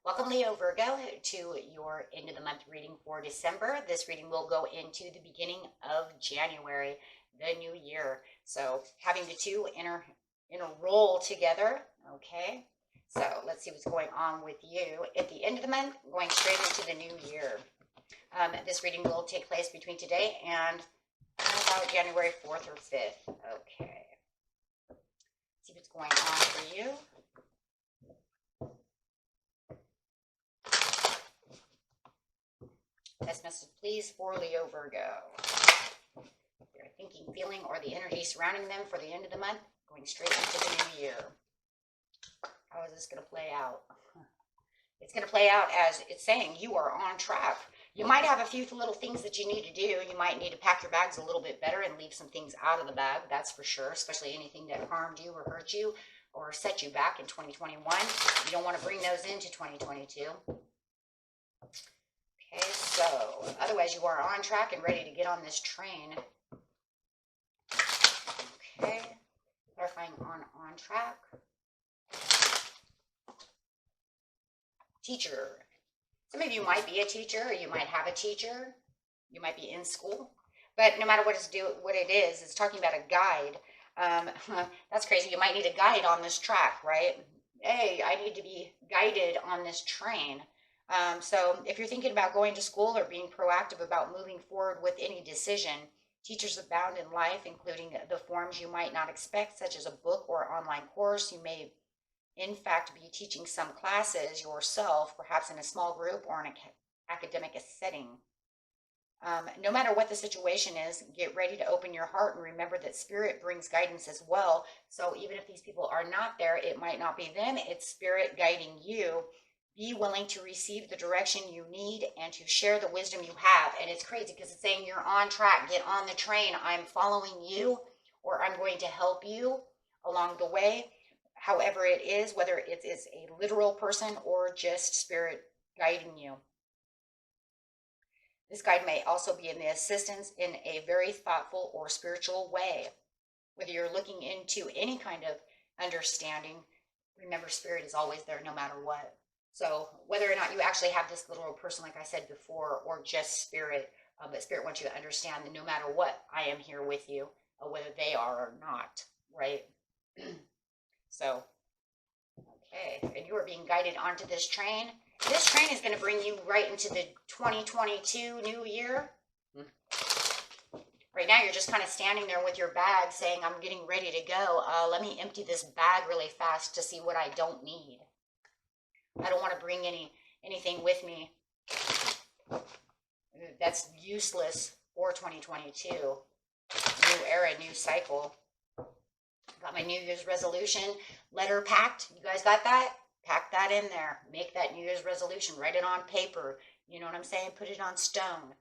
Welcome, Leo Virgo, to your end of the month reading for December. This reading will go into the beginning of January, the new year. So having the two interroll together. Okay. So let's see what's going on with you at the end of the month, going straight into the new year. This reading will take place between today and about January 4th or 5th. Okay. See what's going on for you. Best message, please, for Leo Virgo. Their thinking, feeling, or the energy surrounding them for the end of the month, going straight into the new year. How is this going to play out? It's going to play out as it's saying you are on track. You might have a few little things that you need to do. You might need to pack your bags a little bit better and leave some things out of the bag, that's for sure, especially anything that harmed you or hurt you or set you back in 2021. You don't want to bring those into 2022. Okay, so otherwise you are on track and ready to get on this train. Okay, clarifying on track. Teacher. Some of you might be a teacher, or you might have a teacher. You might be in school. But no matter what it is, it's talking about a guide. That's crazy. You might need a guide on this track, right? Hey, I need to be guided on this train. So if you're thinking about going to school or being proactive about moving forward with any decision, teachers abound in life, including the forms you might not expect, such as a book or online course. You may, in fact, be teaching some classes yourself, perhaps in a small group or in an academic setting. No matter what the situation is, get ready to open your heart and remember that spirit brings guidance as well. So even if these people are not there, it might not be them, it's spirit guiding you. Be willing to receive the direction you need and to share the wisdom you have. And it's crazy because it's saying you're on track. Get on the train. I'm following you, or I'm going to help you along the way. However it is, whether it is a literal person or just spirit guiding you. This guide may also be in the assistance in a very thoughtful or spiritual way. Whether you're looking into any kind of understanding, remember spirit is always there no matter what. So whether or not you actually have this literal person, like I said before, or just spirit, but spirit wants you to understand that no matter what, I am here with you, whether they are or not, right? So, okay, and you are being guided onto this train. This train is going to bring you right into the 2022 new year. Right now, you're just kind of standing there with your bag saying, I'm getting ready to go. Let me empty this bag really fast to see what I don't need. I don't want to bring anything with me that's useless for 2022. New era, new cycle. Got my New Year's resolution letter packed. You guys got that? Pack that in there. Make that New Year's resolution. Write it on paper. You know what I'm saying? Put it on stone.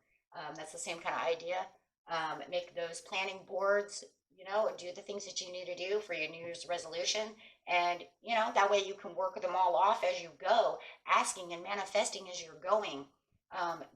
That's the same kind of idea. Make those planning boards. You know, do the things that you need to do for your New Year's resolution. And, you know, that way you can work them all off as you go, asking and manifesting as you're going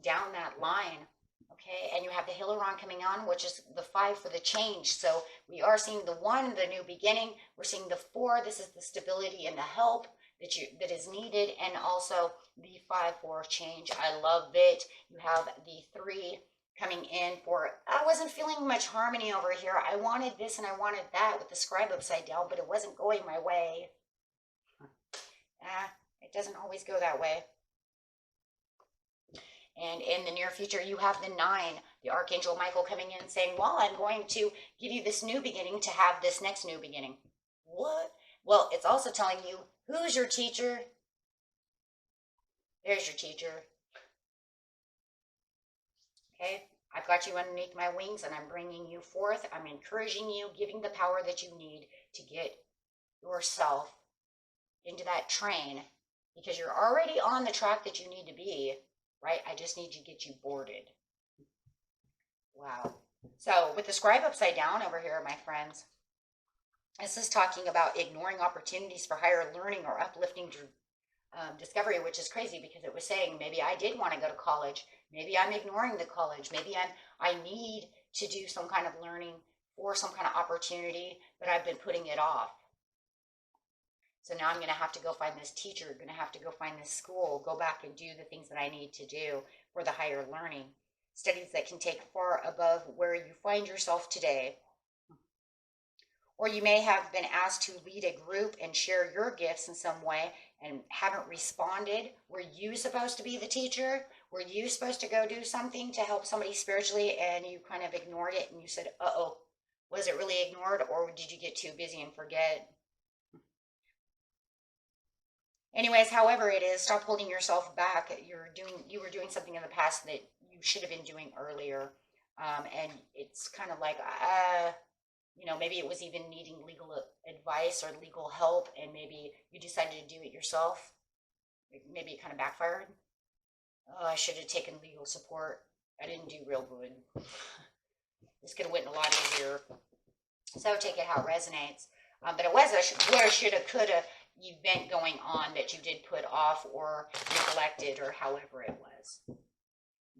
down that line. Okay, and you have the Hilaron coming on, which is the 5 for the change. So we are seeing the 1, the new beginning. We're seeing the 4. This is the stability and the help that is needed, and also the 5 for change. I love it. You have the 3 coming in for, I wasn't feeling much harmony over here. I wanted this and I wanted that with the scribe upside down, but it wasn't going my way. It doesn't always go that way. And in the near future, you have the 9, the Archangel Michael coming in saying, well, I'm going to give you this new beginning to have this next new beginning. What? Well, it's also telling you, who's your teacher? There's your teacher. Okay, I've got you underneath my wings and I'm bringing you forth. I'm encouraging you, giving the power that you need to get yourself into that train because you're already on the track that you need to be, right? I just need to get you boarded. Wow. So with the scribe upside down over here, my friends, this is talking about ignoring opportunities for higher learning or uplifting discovery, which is crazy because it was saying maybe I did want to go to college. Maybe I'm ignoring the college. Maybe I need to do some kind of learning for some kind of opportunity, but I've been putting it off. So now I'm going to have to go find this teacher, going to have to go find this school, go back and do the things that I need to do for the higher learning. Studies that can take far above where you find yourself today. Or you may have been asked to lead a group and share your gifts in some way and haven't responded. Were you supposed to be the teacher? Were you supposed to go do something to help somebody spiritually and you kind of ignored it and you said, uh-oh, was it really ignored, or did you get too busy and forget? Anyways, however it is, stop holding yourself back. You were doing something in the past that you should have been doing earlier. And it's kind of like, maybe it was even needing legal advice or legal help, and maybe you decided to do it yourself. Maybe it kind of backfired. Oh, I should have taken legal support. I didn't do real good. This could have went a lot easier. So take it how it resonates. But it was a woulda, shoulda, coulda event going on that you did put off or neglected or however it was.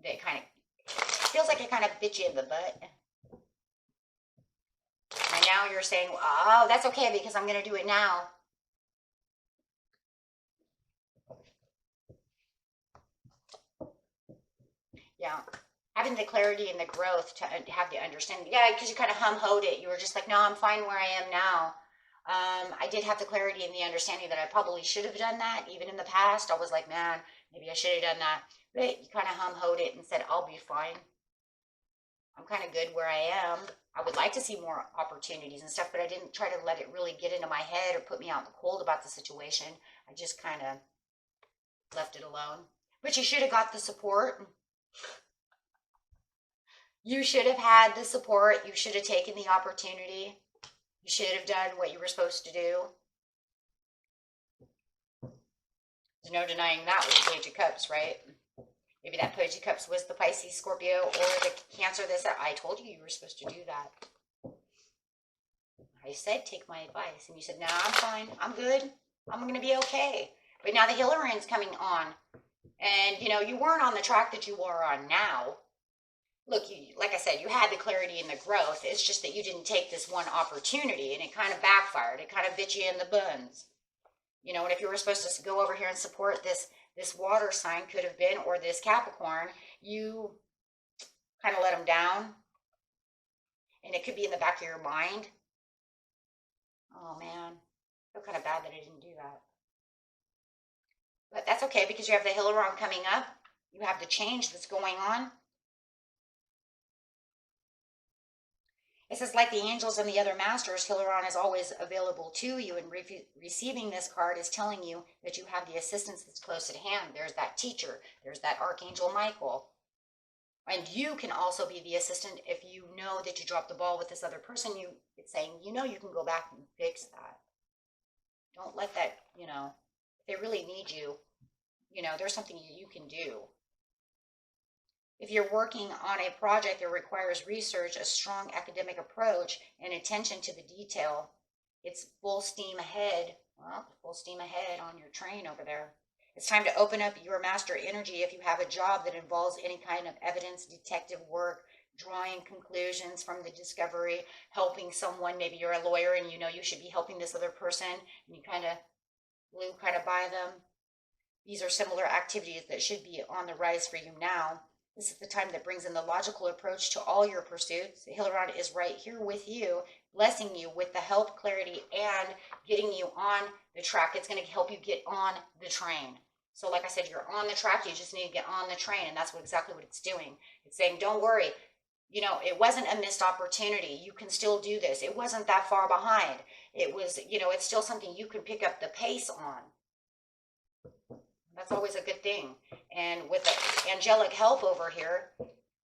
That kind of feels like it kind of bit you in the butt. And now you're saying, oh, that's okay because I'm going to do it now. Yeah. Having the clarity and the growth to have the understanding. Yeah, because you kind of hum-hoed it. You were just like, no, I'm fine where I am now. I did have the clarity and the understanding that I probably should have done that. Even in the past, I was like, man, maybe I should have done that. But you kind of hum-hoed it and said, I'll be fine. I'm kind of good where I am. I would like to see more opportunities and stuff, but I didn't try to let it really get into my head or put me out in the cold about the situation. I just kind of left it alone. But you should have got the support. You should have had the support. You should have taken the opportunity. You should have done what you were supposed to do. There's no denying that with the Page of Cups, right? Maybe that Page of Cups was the Pisces, Scorpio, or the Cancer. I told you were supposed to do that. I said, take my advice. And you said, no, I'm fine. I'm good. I'm going to be okay. But now the Hillarian's coming on. And, you weren't on the track that you are on now. Look, like I said, you had the clarity and the growth. It's just that you didn't take this one opportunity, and it kind of backfired. It kind of bit you in the buns. And if you were supposed to go over here and support this water sign, could have been, or this Capricorn, you kind of let them down. And it could be in the back of your mind. Oh, man. I feel kind of bad that I didn't do that. But that's okay, because you have the Hillarian coming up. You have the change that's going on. It says, like the angels and the other masters, Hillarian is always available to you, and receiving this card is telling you that you have the assistance that's close at hand. There's that teacher. There's that Archangel Michael. And you can also be the assistant if you know that you dropped the ball with this other person. It's saying, you can go back and fix that. Don't let that, if they really need you, there's something you can do. If you're working on a project that requires research, a strong academic approach, and attention to the detail, it's full steam ahead. Well, full steam ahead on your train over there. It's time to open up your master energy if you have a job that involves any kind of evidence, detective work, drawing conclusions from the discovery, helping someone. Maybe you're a lawyer and you should be helping this other person, and you kind of blew by them. These are similar activities that should be on the rise for you now. This is the time that brings in the logical approach to all your pursuits. Hillarian is right here with you, blessing you with the help, clarity, and getting you on the track. It's going to help you get on the train. So like I said, you're on the track. You just need to get on the train, and that's exactly what it's doing. It's saying, don't worry. It wasn't a missed opportunity. You can still do this. It wasn't that far behind. It was, it's still something you can pick up the pace on. That's always a good thing. And with the angelic help over here,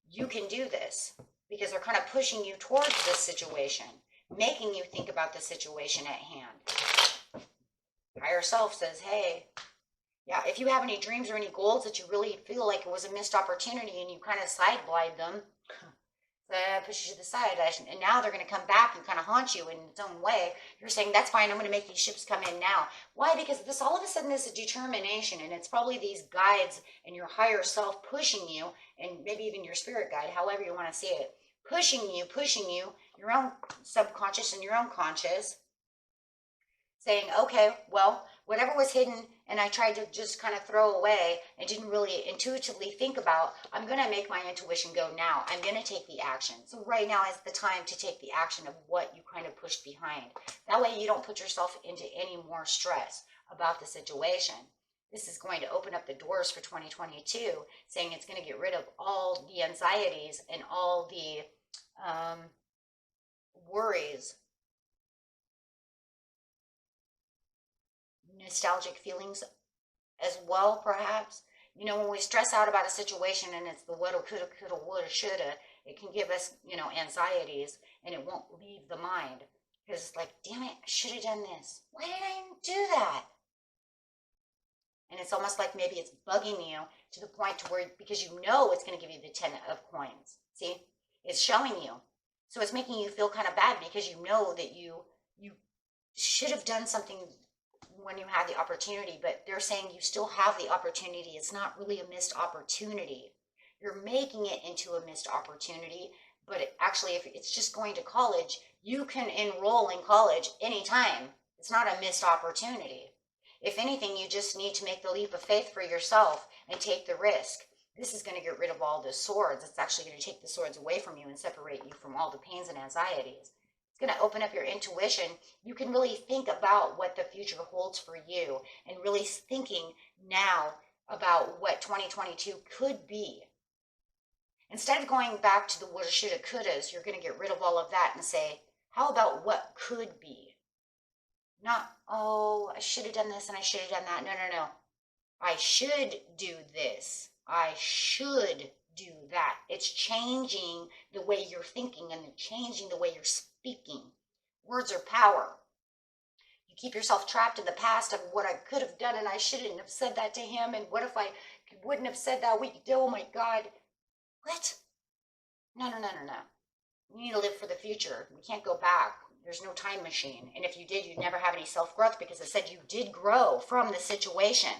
you can do this because they're kind of pushing you towards this situation, making you think about the situation at hand. Higher self says, hey, yeah, if you have any dreams or any goals that you really feel like it was a missed opportunity and you kind of sidelined them, that pushes you to the side, and now they're going to come back and kind of haunt you in its own way. You're saying, that's fine, I'm going to make these ships come in now. Why? Because this all of a sudden is a determination, and it's probably these guides and your higher self pushing you, and maybe even your spirit guide, however you want to see it, pushing you, your own subconscious and your own conscious, saying, okay, well, whatever was hidden and I tried to just kind of throw away and didn't really intuitively think about, I'm going to make my intuition go now. I'm going to take the action. So right now is the time to take the action of what you kind of pushed behind. That way you don't put yourself into any more stress about the situation. This is going to open up the doors for 2022, saying it's going to get rid of all the anxieties and all the worries, nostalgic feelings as well, perhaps. You know, when we stress out about a situation and it's the woulda, coulda, woulda, shoulda, it can give us, you know, anxieties, and it won't leave the mind. Because it's like, damn it, I should have done this. Why did I do that? And it's almost like maybe it's bugging you to the point to where, because you know it's going to give you the 10 of coins. See, it's showing you. So it's making you feel kind of bad because you know that you should have done something when you had the opportunity, but they're saying you still have the opportunity. It's not really a missed opportunity. You're making it into a missed opportunity, but actually, if it's just going to college, you can enroll in college anytime. It's not a missed opportunity. If anything, you just need to make the leap of faith for yourself and take the risk. This is going to get rid of all the swords. It's actually going to take the swords away from you and separate you from all the pains and anxieties. It's going to open up your intuition. You can really think about what the future holds for you and really thinking now about what 2022 could be. Instead of going back to the woulda, shoulda, couldas, you're going to get rid of all of that and say, how about what could be? Not, oh, I should have done this and I should have done that. No, no, no. I should do this. I should do that. It's changing the way you're thinking and changing the way you're speaking. Words are power. You keep yourself trapped in the past of what I could have done and I shouldn't have said that to him, and what if I wouldn't have said that week? Oh my God. What? No, no, no, no, no. You need to live for the future. We can't go back. There's no time machine. And if you did, you'd never have any self-growth, because it said you did grow from the situation.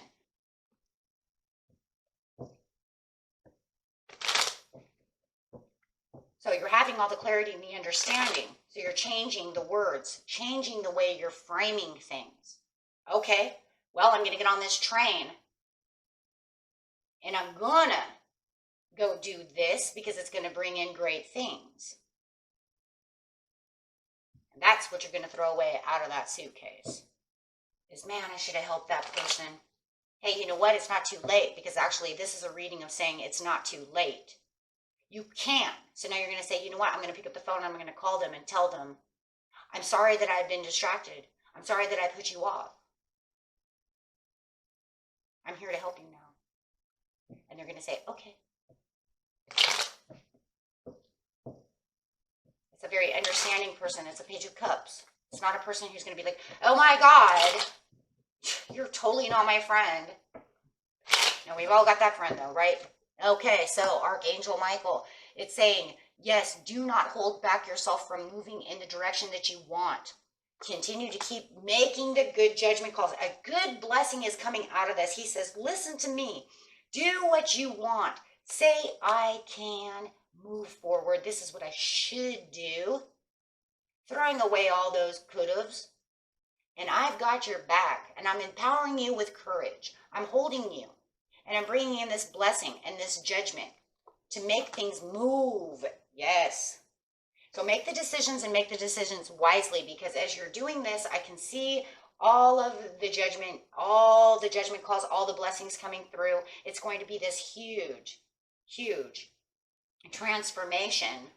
So you're having all the clarity and the understanding. So you're changing the words, changing the way you're framing things. Okay, well, I'm going to get on this train and I'm going to go do this because it's going to bring in great things. And that's what you're going to throw away out of that suitcase. Is, man, I should have helped that person. Hey, you know what? It's not too late, because actually this is a reading of saying it's not too late. You can. So now you're going to say, you know what? I'm going to pick up the phone. I'm going to call them and tell them, I'm sorry that I've been distracted. I'm sorry that I put you off. I'm here to help you now. And they're going to say, okay. It's a very understanding person. It's a Page of Cups. It's not a person who's going to be like, oh my God, you're totally not my friend. Now, we've all got that friend though, right? Okay, so Archangel Michael, it's saying, yes, do not hold back yourself from moving in the direction that you want. Continue to keep making the good judgment calls. A good blessing is coming out of this. He says, listen to me. Do what you want. Say, I can move forward. This is what I should do. Throwing away all those could-haves. And I've got your back. And I'm empowering you with courage. I'm holding you. And I'm bringing in this blessing and this judgment to make things move. Yes. So make the decisions, and make the decisions wisely, because as you're doing this, I can see all of the judgment calls, all the blessings coming through. It's going to be this huge, huge transformation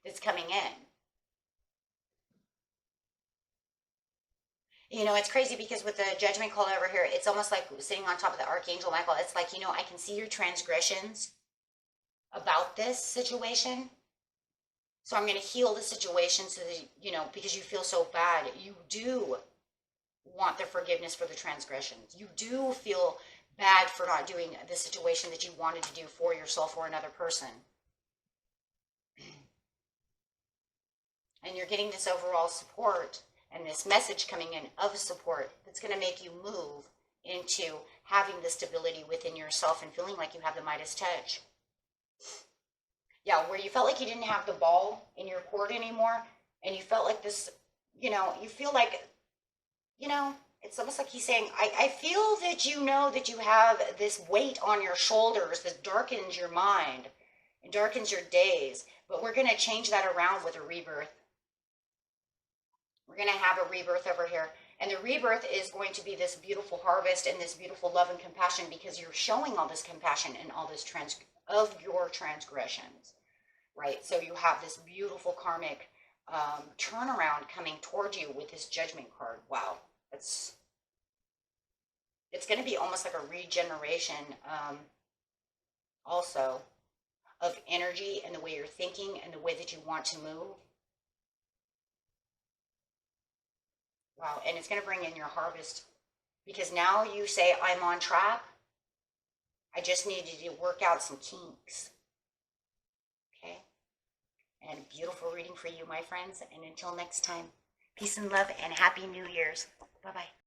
that's coming in. You know, it's crazy because with the judgment call over here, it's almost like sitting on top of the Archangel Michael. It's like, you know, I can see your transgressions about this situation. So I'm going to heal the situation so that, you know, because you feel so bad, you do want the forgiveness for the transgressions. You do feel bad for not doing the situation that you wanted to do for yourself or another person. And you're getting this overall support and this message coming in of support that's going to make you move into having the stability within yourself and feeling like you have the Midas touch. Yeah, where you felt like you didn't have the ball in your court anymore, and you felt like this, you know, you feel like you know, it's almost like he's saying, I feel that you know that you have this weight on your shoulders that darkens your mind and darkens your days, but we're going to change that around with a rebirth. We're going to have a rebirth over here. And the rebirth is going to be this beautiful harvest and this beautiful love and compassion, because you're showing all this compassion and all this of your transgressions, right? So you have this beautiful karmic turnaround coming towards you with this judgment card. Wow. It's going to be almost like a regeneration also of energy and the way you're thinking and the way that you want to move. Wow. And it's going to bring in your harvest, because now you say, I'm on track. I just needed to work out some kinks. Okay. And a beautiful reading for you, my friends. And until next time, peace and love and happy New Year's. Bye-bye.